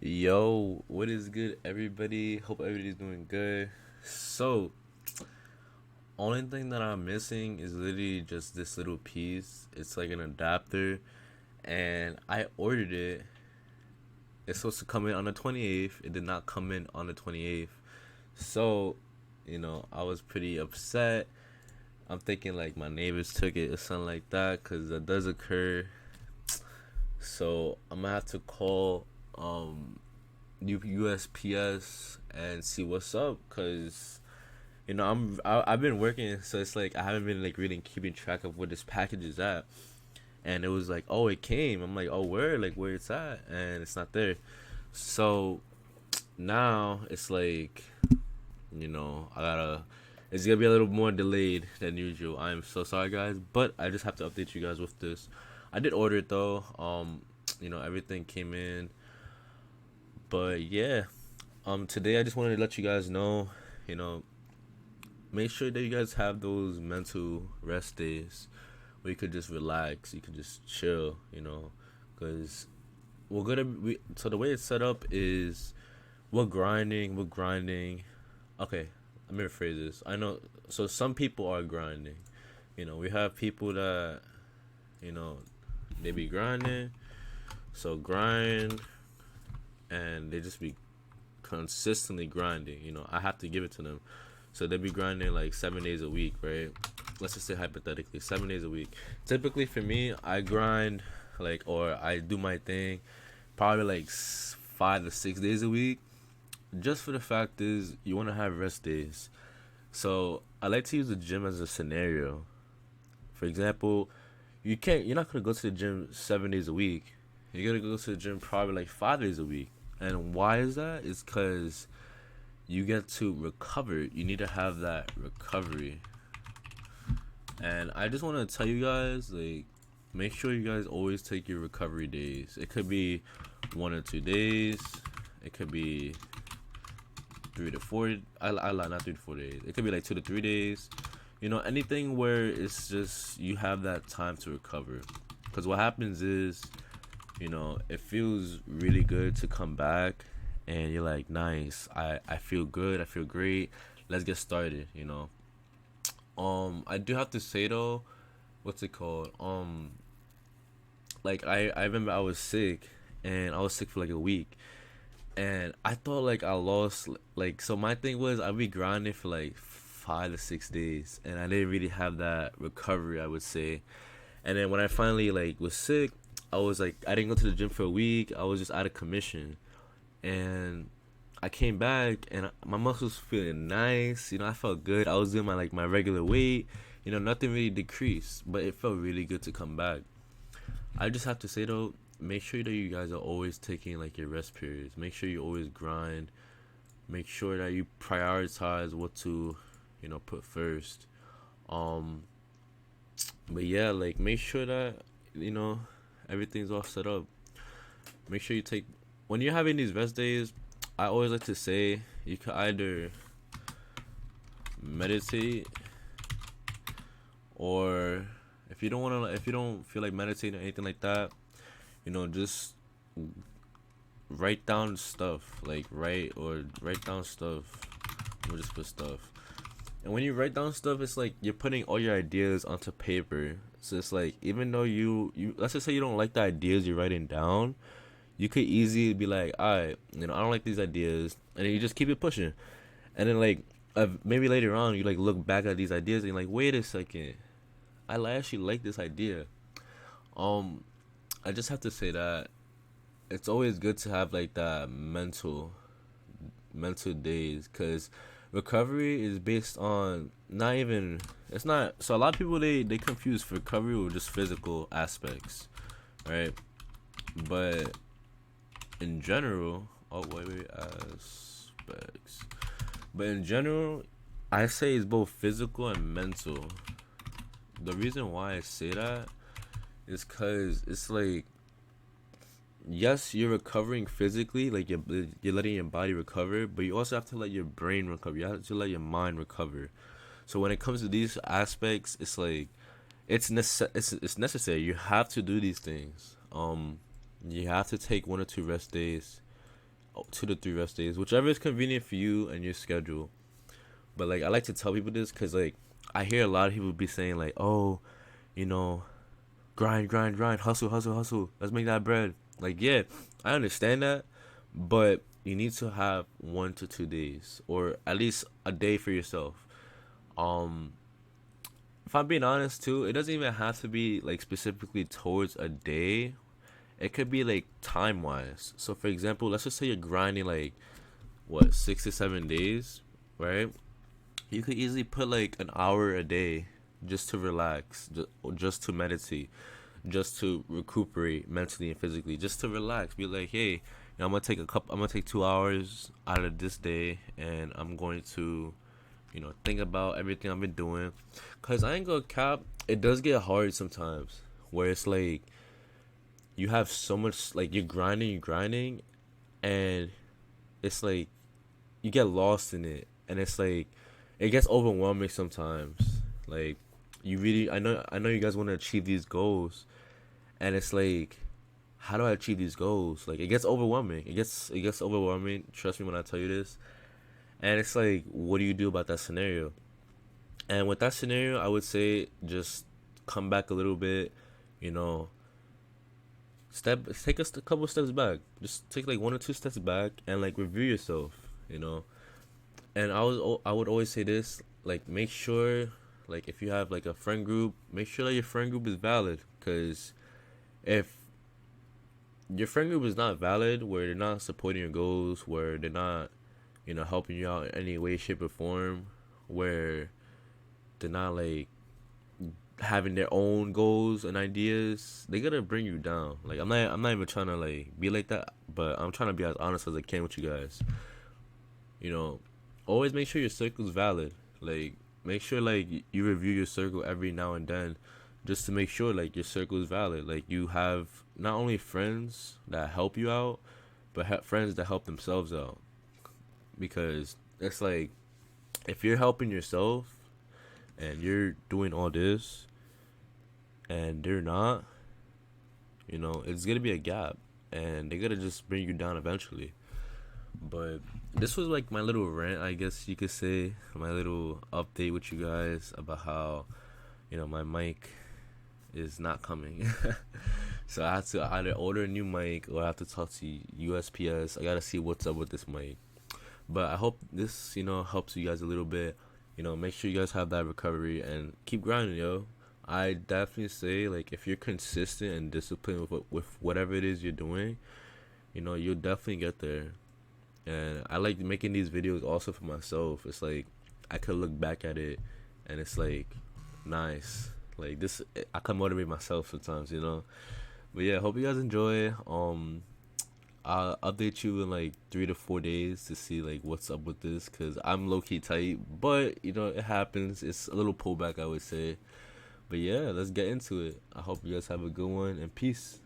Yo, what is good, everybody? Hope everybody's doing good. So, only thing that I'm missing is literally just this little piece. It's like an adapter, and I ordered it. It's supposed to come in on the 28th. It did not come in on the 28th. So, I was pretty upset. I'm thinking like my neighbors took it or something like that, because that does occur. So, I'm gonna have to call USPS and see what's up, because I've been working, so it's like I haven't been like really keeping track of where this package is at. And it was like, oh, it came. I'm like, oh, where? Like, where it's at? And it's not there. So now it's like, I gotta. It's gonna be a little more delayed than usual. I'm so sorry, guys, but I just have to update you guys with this. I did order it though. Everything came in, but yeah. Today I just wanted to let you guys know, you know, make sure that you guys have those mental rest days where you could just relax, you could just chill, because so the way it's set up is we're grinding. Okay, let me rephrase this. I know, so some people are grinding. We have people that, you know, they be grinding, so grind, and they just be consistently grinding. I have to give it to them. So they be grinding like 7 days a week, right? Let's just say hypothetically, 7 days a week. Typically for me, I grind or I do my thing probably like 5 to 6 days a week. Just for the fact is, you want to have rest days. So I like to use the gym as a scenario. For example, you're not gonna go to the gym 7 days a week. You're gonna go to the gym probably like 5 days a week. And why is that? It's because you get to recover. You need to have that recovery. And I just want to tell you guys, like, make sure you guys always take your recovery days. It could be 1 or 2 days. It could be 3 to 4. I lie, not 3 to 4 days. It could be like 2 to 3 days. Anything where it's just you have that time to recover. Because what happens is, it feels really good to come back, and you're like, nice. I feel good. I feel great. Let's get started. I do have to say though, what's it called? Like I remember I was sick, and I was sick for like a week, and I thought like I lost, like, so my thing was I'd be grinding for like 5 to 6 days, and I didn't really have that recovery, I would say. And then when I finally like was sick, I was like, I didn't go to the gym for a week. I was just out of commission, and I came back, and my muscles feeling nice. I felt good. I was doing my regular weight. Nothing really decreased, but it felt really good to come back. I just have to say though, make sure that you guys are always taking like your rest periods. Make sure you always grind. Make sure that you prioritize what to, put first. Um, but yeah, like, make sure that you know everything's all set up. Make sure you take, when you're having these rest days. I always like to say you could either meditate, or if you don't feel like meditating or anything like that, just write down stuff. Like, write down stuff. We'll just put stuff. And when you write down stuff, it's like you're putting all your ideas onto paper. So it's like, even though you let's just say you don't like the ideas you're writing down, you could easily be like, alright, I don't like these ideas, and then you just keep it pushing. And then like, maybe later on you like look back at these ideas and you're like, wait a second, actually like this idea. Um, I just have to say that it's always good to have like that mental days, because recovery is based on not even, it's not, so a lot of people, they confuse recovery with just physical aspects, right? But in general, oh wait, aspects. But in general, I say it's both physical and mental. The reason why I say that is because it's like, yes, you're recovering physically, like you're letting your body recover, but you also have to let your brain recover. You have to let your mind recover. So when it comes to these aspects, it's like it's necessary. You have to do these things. You have to take 1 or 2 rest days. 2 to 3 rest days, whichever is convenient for you and your schedule. But like I like to tell people this because like I hear a lot of people be saying like, oh, you know, grind, grind, grind, hustle, hustle, hustle. Let's make that bread. Like, yeah, I understand that, but you need to have 1 to 2 days, or at least a day for yourself. Um, if I'm being honest too, it doesn't even have to be like specifically towards a day. It could be like time wise. So for example, let's just say you're grinding like what 6 to 7 days, right? You could easily put like an hour a day just to relax, just to meditate, just to recuperate mentally and physically, just to relax. Be like, hey, I'm gonna take a couple. I'm gonna take 2 hours out of this day, and I'm going to, think about everything I've been doing. Cause I ain't gonna cap. It does get hard sometimes, where it's like you have so much, like you're grinding, and it's like you get lost in it, and it's like it gets overwhelming sometimes. Like you really, I know you guys want to achieve these goals, and it's like, how do I achieve these goals? Like it gets overwhelming. It gets overwhelming. Trust me when I tell you this. And it's like, what do you do about that scenario? And with that scenario, I would say just come back a little bit. You know, take a couple steps back. Just take like 1 or 2 steps back and like review yourself. You know, and I would always say this, like make sure, like if you have like a friend group, make sure that your friend group is valid. Because if your friend group is not valid, where they're not supporting your goals, where they're not, helping you out in any way, shape, or form, where they're not like having their own goals and ideas, they gotta bring you down. Like I'm not even trying to like be like that, but I'm trying to be as honest as I can with you guys. You know, always make sure your circle's valid. Like make sure like you review your circle every now and then, just to make sure like your circle is valid. Like you have not only friends that help you out, but friends that help themselves out. Because it's like if you're helping yourself and you're doing all this and they're not, it's gonna be a gap, and they're gonna just bring you down eventually. But this was like my little rant, I guess you could say, my little update with you guys about how, my mic is not coming. So I have to either order a new mic or I have to talk to USPS. I gotta see what's up with this mic. But I hope this, helps you guys a little bit. Make sure you guys have that recovery and keep grinding, yo. I definitely say, like, if you're consistent and disciplined with whatever it is you're doing, you'll definitely get there. And I like making these videos also for myself. It's like I could look back at it and it's like nice. Like this, I can motivate myself sometimes. But yeah, hope you guys enjoy. I'll update you in like 3 to 4 days to see like what's up with this, cause I'm low key tight, but it happens. It's a little pullback, I would say. But yeah, let's get into it. I hope you guys have a good one, and peace.